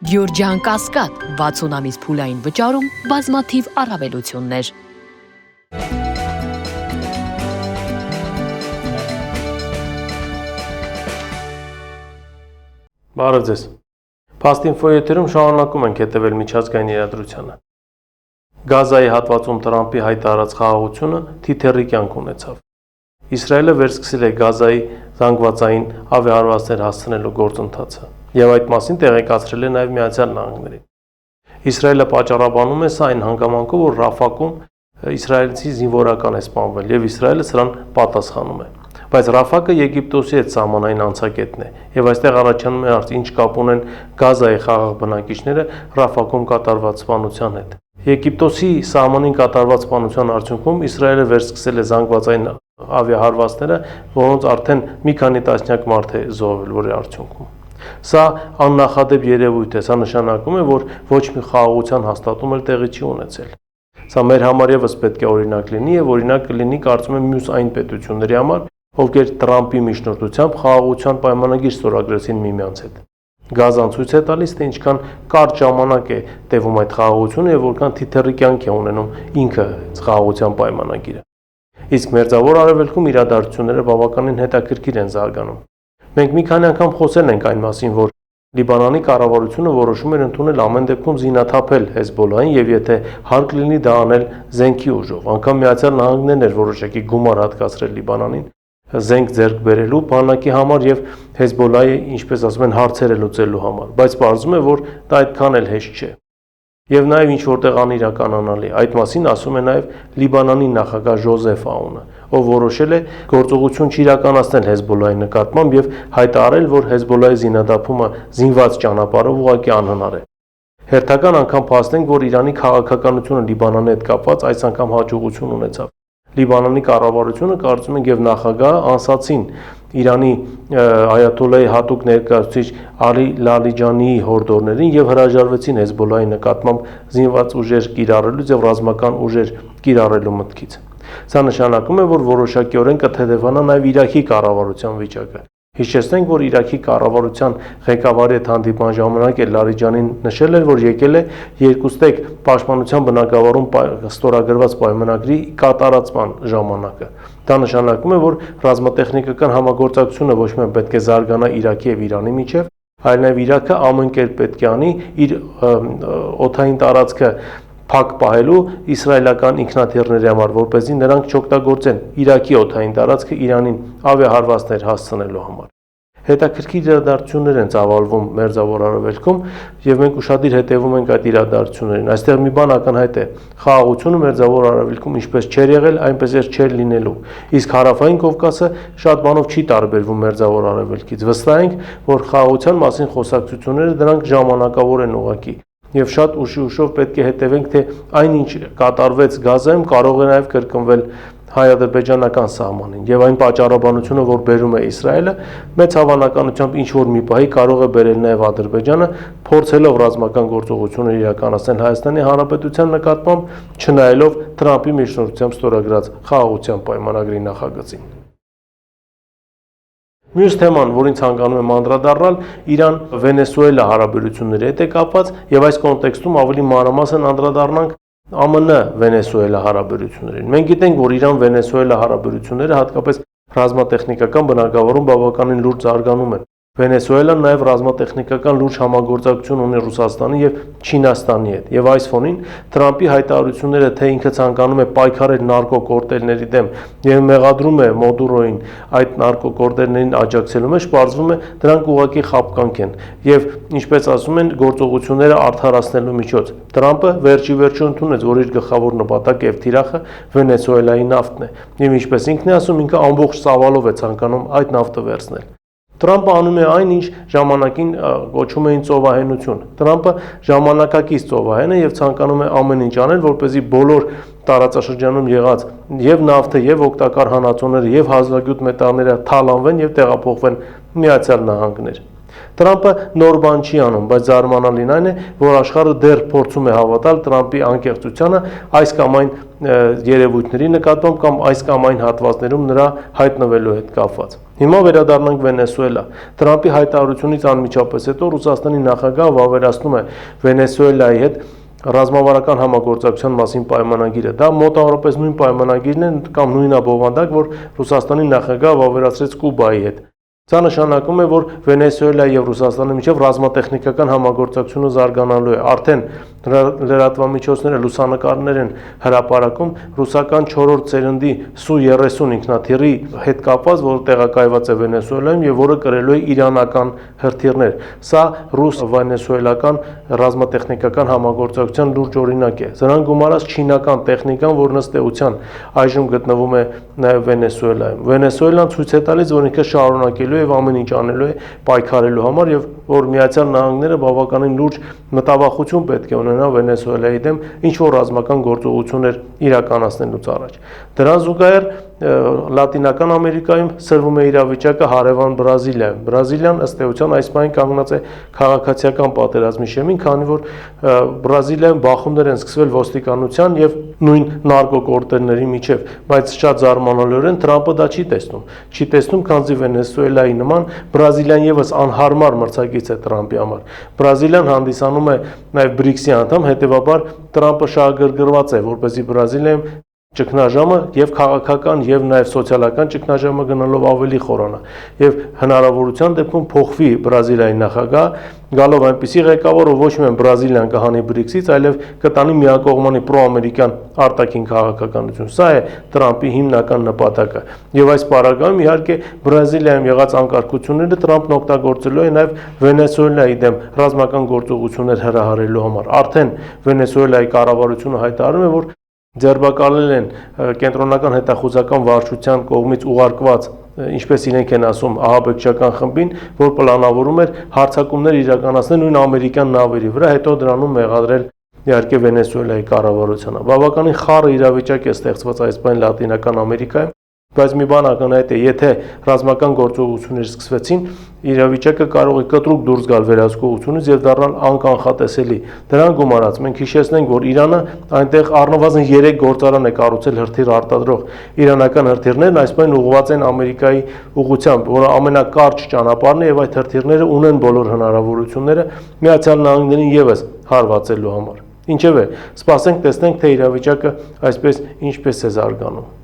Գյորջյան Կասկադ 60 ամիս փուլային վճարում բազմաթիվ առավելություններ։ Բարև ձեզ։ Փաստինֆո եթերում շարունակում ենք հետևել միջազգային իրադրությանը։ Գազայի հատվածում Տրամփի հայտարարած խաղաղությունը թիթեռի կյանք ունեցավ։ Իսրայելը վերսկսել է Գազայի զանգվածային ավիահարվածներ հասցնելու գործընթացը եւ այդ մասին տեղեկացրել է նաեւ Միացյալ Նահանգներին։ Իսրայելը պատճառաբանում է սա այն հանգամանքով, որ Ռաֆակում իսրայելցի զինվորական է սպանվել եւ Իսրայելը սրան պատասխանում է։ Բայց Ռաֆակը Եգիպտոսի հետ սահմանային անցակետն է եւ այստեղ առաջանում է հարց, ինչ կապ ունեն Գազայի խաղաղ բնակիչները Ռաֆակում կատարված սպանության հետ։ Եգիպտոսի սահմանին կատարված սպանության արդյունքում Իսրայելը վերսկսել է զանգվածային ավիահարվածները, որոնց արդեն մի քանի տասնյակ մարդ է զոհվել, որի արդյունքում։ Սա աննախադեպ երևույթ է, սա նշանակում է, որ ոչ մի խաղաղության հաստատում էլ տեղի չի ունեցել։ Սա մեր համար եւս պետք է օրինակ լինի եւ օրինակ կլինի, կարծում եմ, մյուս այն պետությունների համար, ովքեր Տրամփի միջնորդությամբ խաղաղության պայմանագիր ստորագրեցին միմյանց հետ։ Գազան ցույց է տալիս, թե ինչքան կարճ ժամանակ է տևում այդ խաղաղությունը եւ որքան թիթեռի կյանք է ունենում ինքը խաղաղության պայմանագիրը։ Իսկ Մերձավոր Արևելքում իրադարձությունները բավականին հետաքրքիր են զարգանում։ Մենք մի քանի անգամ խոսել ենք այն մասին, որ Լիբանանի կառավարությունը որոշում էր ընդունել ամեն դեպքում զինաթափել Հեզբոլլահին եւ եթե հարկ լինի դա անել զենքի ուժով։ Անկամ Միացյալ Նահանգներն էր որոշակի գումար հատկացրել Լիբանանին զենք ձեռք բերելու բանակի համար եւ Հեզբոլլահի, ինչպես ասում են, հարցերը լուծելու համար, բայց պարզվում է, որ դա այդքան էլ հեշտ չէ։ Եվ նաեւ ինչ որտեղ անիրականանալի, այդ մասին ասում է նաեւ Լիբանանի նախագահ Ժոզեֆ Աունը, ով որոշել է գործողություն չիրականացնել Հեզբոլլահի նկատմամբ եւ հայտարարել, որ Հեզբոլլահի զինադափումը զինված ճանապարհով ուղղակի անհնար է։ Հերթական անգամ փաստենք, որ Իրանի քաղաքականությունը Լիբանանի հետ կապված այս անգամ հաջողություն ունեցավ։ Լիբանանի կառավարությունը կարծում ենք եւ նախագահը անսացին Իրանի այաթոլլահի հատուկ ներկայացուցիչ Ալի Լալիջանիի հորդորներին եւ հրաժարվեցին Հեզբոլլահի նկատմամբ զինված ուժեր կիրառելուց եւ ռազմական ուժեր կիրառելու մտքից։ Սա նշանակում է, որ որոշակիորեն կթեթևանա նաեւ Իրաքի կառավարության վիճակը։ Հիշեցնենք, որ Իրաքի կառավարության ղեկավարի հետ հանդիպման ժամանակ Լալիջանին նշել էր, որ եկել է երկուստեք պաշտպանության բնագավառում ստորագրված պայմանագրի կատարածման ժամանակը։ Դա նշանակում է, որ ռազմատեխնիկական համագործակցությունը ոչ միայն պետք է զարգանա Իրաքի եւ Իրանի միջեւ, այլ նաեւ Իրաքը ամեն կերպ պետք է անի իր օդային տարածքը փակ պահելու իսրայելական ինքնաթիռների համար, որպեսզի նրանք չօգտագործեն Իրաքի օդային տարածքը Իրանին ավիահարվածներ հասցնելու համար։ Հետաքրքիր իրադարձություններ են ծավալվում Մերձավոր Արևելքում եւ մենք ուշադիր հետևում ենք այդ իրադարձություններին։ Այստեղ մի բան ակնհայտ է. խաղաղությունը Մերձավոր Արևելքում ինչպես չէր եղել, այնպես էլ չէր լինելու։ Իսկ Հարավային Կովկասը շատ բանով չի տարբերվում Մերձավոր Արևելքից։ Վստահ ենք, որ խաղաղության մասին խոսակցությունները դրանք ժամանակավոր են ուղղակի։ Եվ շատ ուշով պետք է հետևենք, թե այնինչ կատարվեց Գազայում կարող է նաև կրկնվել հայ-ադրբեջանական սահմանին եւ այն պատճառաբանությունը, որ բերում է Իսրայելը, մեծ հավանականությամբ ինչ որ մի պահի կարող է բերել նաեւ Ադրբեջանը, փորձելով ռազմական գործողություններ իրականացնել Հայաստանի Հանրապետության նկատմամբ, չնայելով Տրամփի միջնորդությամբ ստորագրած խաղաղության պայմանագրի նախագծին։ Մյուս թեման, որին ցանկանում եմ անդրադառնալ, Իրան-Վենեսուելա հարաբերությունների հետ է կապված եւ այս կոնտեքստում ավելի մանրամասն անդրադառնանք ԱՄՆ-Վենեսուելա հարաբերություններին։ Մենք գիտենք, որ Իրան-Վենեսուելա հարաբերությունները հատկապես ռազմատեխնիկական բնագավառում բավականին լուրջ զարգանում են։ Վենեսուելան նաև ռազմատեխնիկական լուրջ համագործակցություն ունի Ռուսաստանի եւ Չինաստանի հետ։ Եվ այս ֆոնին Տրամփի հայտարարությունները, թե ինքը ցանկանում է պայքարել նարկոկորտելների դեմ եւ մեղադրում է Մոդուրոին այդ նարկոկորտելներին աջակցելու մեջ, պարզվում է դրանք ուղղակի խապկանք են եւ ինչպես ասում են, գործողությունները արդարացնելու միջոց։ Տրամփը վերջիվերջո ընդունեց, որ իր գլխավոր նպատակը եւ թիրախը Վենեսուելայի նավթն է։ Եվ ինչպես ինքն է ասում, ինքը ամբողջ ծավալով է ցանկանում այդ նավթը վերցնել։ Տրամփը անում է այն, ինչ ժամանակին կոչում էին ծովահենություն։ Տրամփը ժամանակակից ծովահեն է եւ ցանկանում է ամեն ինչ անել, որպեսզի բոլոր տարածաշրջանում եղած եւ նավթը եւ օգտակար հանածոները եւ հազվագյուտ մետաղները թալանվեն եւ տեղափոխվեն Միացյալ Նահանգներ։ Տրամպը նոր բան չի անում, բայց զարմանալին այն է, որ աշխարհը դեռ փորձում է հավատալ Տրամպի անկեղծությանը այս կամ այն երևույթների նկատմամբ կամ այս կամ այն հատվածներում նրա հայտնվելու հետ կապված։ Հիմա վերադառնանք Վենեսուելա։ Տրամպի հայտարարությունից անմիջապես հետո Ռուսաստանի նախագահը վավերացնում է Վենեսուելայի հետ ռազմավարական համագործակցության մասին պայմանագիրը։ Դա մոտավորապես նույն պայմանագիրն է կամ նույն բովանդակ, որ Ռուսաստանի նախագահը վավերացրեց Կուբայի հետ։ Սա նշանակում է, որ Վենեսուելայի եւ Ռուսաստանի միջև ռազմատեխնիկական համագործակցությունը զարգանալու է։ Արդեն լրատվամիջոցները լուսանկարներ են հրապարակում ռուսական 4-րդ սերնդի Su-30 ինքնաթիռի հետ կապված, որը տեղակայված է Վենեսուելայում եւ որը կրելու է իրանական հրթիռներ։ Սա ռուս-վենեսուելական ռազմատեխնիկական համագործակցության լուրջ օրինակ է։ Սրան գումարած չինական տեխնիկան, որն ըստ էության այժմ գտնվում է նաեւ Վենեսուելայում։ Վենեսուելան ցույց է տալիս, որ ինքը շարունակելու եւ ամեն ինչ անելու է պայքարելու համար եւ որ Միացյալ Նահանգները բավականին լուրջ մտավախություն պետք է ունենա Վենեսուելայի դեմ ինչ որ ռազմական գործողություններ իրականացնելուց առաջ։ Դրան զուգահեռ Լատինական Ամերիկայում սրվում է իրավիճակը հարևան Բրազիլիայում։ Բրազիլիան ըստ էության այս պահին կանգնած է քաղաքացիական պատերազմի շեմին, քանի որ Բրազիլիայում բախումներ են սկսվել ոստիկանության եւ նույն նարկոկորտերների միջև, բայց շատ զարմանալիորեն Տրամպը դա չի տեսնում։ Չի տեսնում, քանզի Վենեսուելայի նման Բրազիլիան եւս անհարմար մրցակից է Տրամպի համար։ Բրազիլիան հանդիսանում է նաեւ BRICS-ի անդամ, հետեւաբար Տրամպը շահագրգռված է, որպեսզի Բրազիլիայում ճգնաժամը եւ քաղաքական եւ նաեւ սոցիալական ճգնաժամը գնալով ավելի խորանա եւ հնարավորության դեպքում փոխվի Բրազիլիայի նախագահ գալով այնպիսի ղեկավարը ոչ միայն Բրազիլիան կհանի BRICS-ից, այլև կտանի միակողմանի պրոամերիկյան արտաքին քաղաքականություն։ Սա է Տրամպի հիմնական նպատակը։ Եվ այս պարագայում իհարկե Բրազիլիայում եղած անկարգությունները Տրամպն օգտագործելու է նաեւ Վենեսուելայի դեմ ռազմական գործողություններ հրահարելու համար։ Արդեն Վենեսուելայի կառավարությունը հայտարարում է, որ ձերբակալել են կենտրոնական հետախուզական վարչության կողմից ուղարկված, ինչպես իրենք են ասում, ահաբեկչական խմբին, որ պլանավորում էր հարձակումներ իրականացնել նույն ամերիկյան նավերի վրա, հետո դրանում մեղադրել իհարկե Վենեսուելայի կառավարությանը։ Բավականին խառը իրավիճակ է ստեղծված այս բան Լատինական Ամերիկայում, բայց մի բան ակնհայտ է, եթե ռազմական գործողություններ սկսվեցին, իրավիճակը կարող է կտրուկ դուրս գալ վերահսկողությունից եւ դառնալ անկանխատեսելի։ Դրան գումարած մենք հիշեցնենք, որ Իրանը այնտեղ առնվազն 3 գործարան է կառուցել հրթիռ արտադրող։ Իրանական հրթիռներն այսպես ուղղված են Ամերիկայի ուղղությամբ, որը ամենակարճ ճանապարհն է եւ այդ հրթիռները ունեն բոլոր հնարավորությունները Միացյալ Նահանգներին եւս հարվածելու համար։ Ինչևէ, սպասենք տեսնենք, թե իրավիճակը այսպես ինչպես է զարգանում։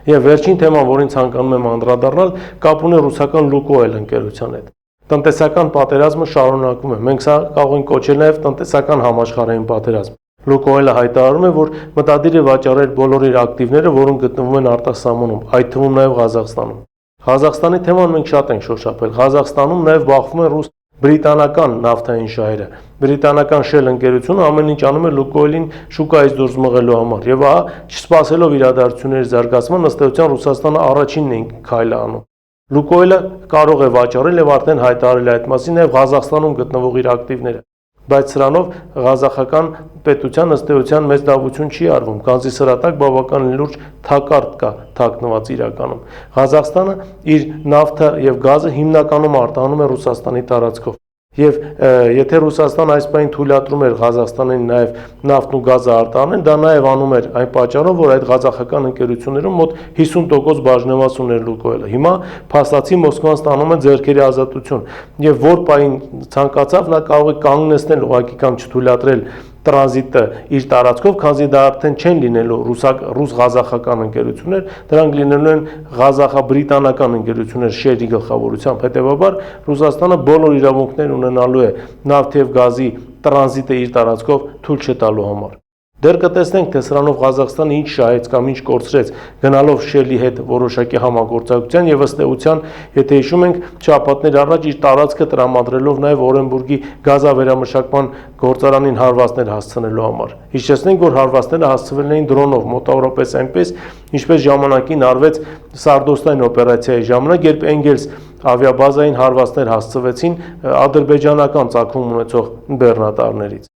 Եվ վերջին թեման, որին ցանկանում եմ անդրադառնալ, կապ ունի ռուսական Lukoil ընկերության հետ։ Տնտեսական պատերազմը շարունակվում է։ Մենք սա կարող ենք կոչել նաև տնտեսական համաշխարհային պատերազմ։ Lukoil-ը հայտարարում է, որ մտադիր է վաճառել բոլոր իր ակտիվները, որոնք գտնվում են արտասահմանում, այդ թվում նաև Ղազախստանում։ Ղազախստանի թեման մենք շատ ենք շոշափել։ Ղազախստանում նաև բախվում են ռուս բրիտանական նավթային շահերը։ Բրիտանական Shell ընկերությունը ամեն ինչ անում է Lukoil-ին շուկայից դուրս մղելու համար։ Եվ ահա, չսպասելով իրադարձությունների զարգացման, ըստ էության Ռուսաստանը առաջինն է քայլը անում։ Lukoil-ը կարող է վաճառել եւ արդեն հայտարարել այդ մասին նաեւ Ղազախստանում գտնվող իր ակտիվները։ Բայց սրանով ղազախական պետության ըստ էության մեծ լավություն չի արվում, քանզի սրա տակ բավականին լուրջ թակարդ կա թաքնված իրականում։ Ղազախստանը իր նավթը եւ գազը հիմնականում արտահանում է Ռուսաստանի տարածքով։ Եվ եթե Ռուսաստանը այս պահին թույլատրում էր Ղազախստանին նաև նավթն ու գազը արտահանել, դա նաև անում էր այն պատճառով, որ այդ ղազախական ընկերություններում մոտ 50% բաժնեված ուներ Lukoil-ը։ Հիմա փաստացի Մոսկվան ստանում է ձեռքերի ազատություն, եւ որ պահին ցանկացավ, նա կարող է կանգնեցնել ուղղակի կամ չթույլատրել տրանզիտը իր տարածքով, քանզի դա արդեն չեն լինելու ռուս-ղազախական ընկերություններ, դրանք լինելու են ղազախա-բրիտանական ընկերություններ Shell-ի գլխավորությամբ։ Հետևաբար Ռուսաստանը բոլոր իրավունքներ ունենալու է նավթ եւ գազի տրանզիտը իր տարածքով թույլ չտալու համար։ Դեռ կտեսնենք, թե սրանով Ղազախստանը ինչ շահեց կամ ինչ կորցրեց գնալով Shell-ի հետ որոշակի համագործակցության եւ ըստ էության, եթե հիշում ենք, շաբաթներ առաջ իր տարածքը տրամադրելով նաեւ Օրենբուրգի գազավերամշակման գործարանին հարվածներ հասցնելու համար։ Հիշեցնենք, որ հարվածները հասցվել էին դրոնով, մոտավորապես այնպես, ինչպես ժամանակին արվեց Սարդոստային օպերացիայի ժամանակ, երբ Engels ավիաբազային հարվածներ հասցվեցին ադրբեջանական ծագում ունեցող բեռնատարներից։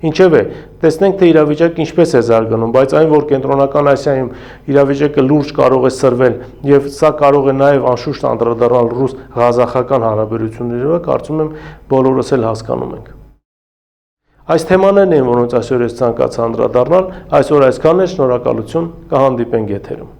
Ինչևէ, տեսնենք, թե իրավիճակը ինչպես է զարգանում, բայց այն, որ Կենտրոնական Ասիայում իրավիճակը լուրջ կարող է սրվել եւ սա կարող է նաեւ անշուշտ անդրադառնալ ռուս-ղազախական հարաբերություններով, կարծում եմ բոլորս էլ հասկանում ենք։ Այս թեմաներն են, որոնց այսօր ես ցանկացա անդրադառնալ, այսօր այսքանն է, շնորհակալություն, կհանդիպենք եթերում։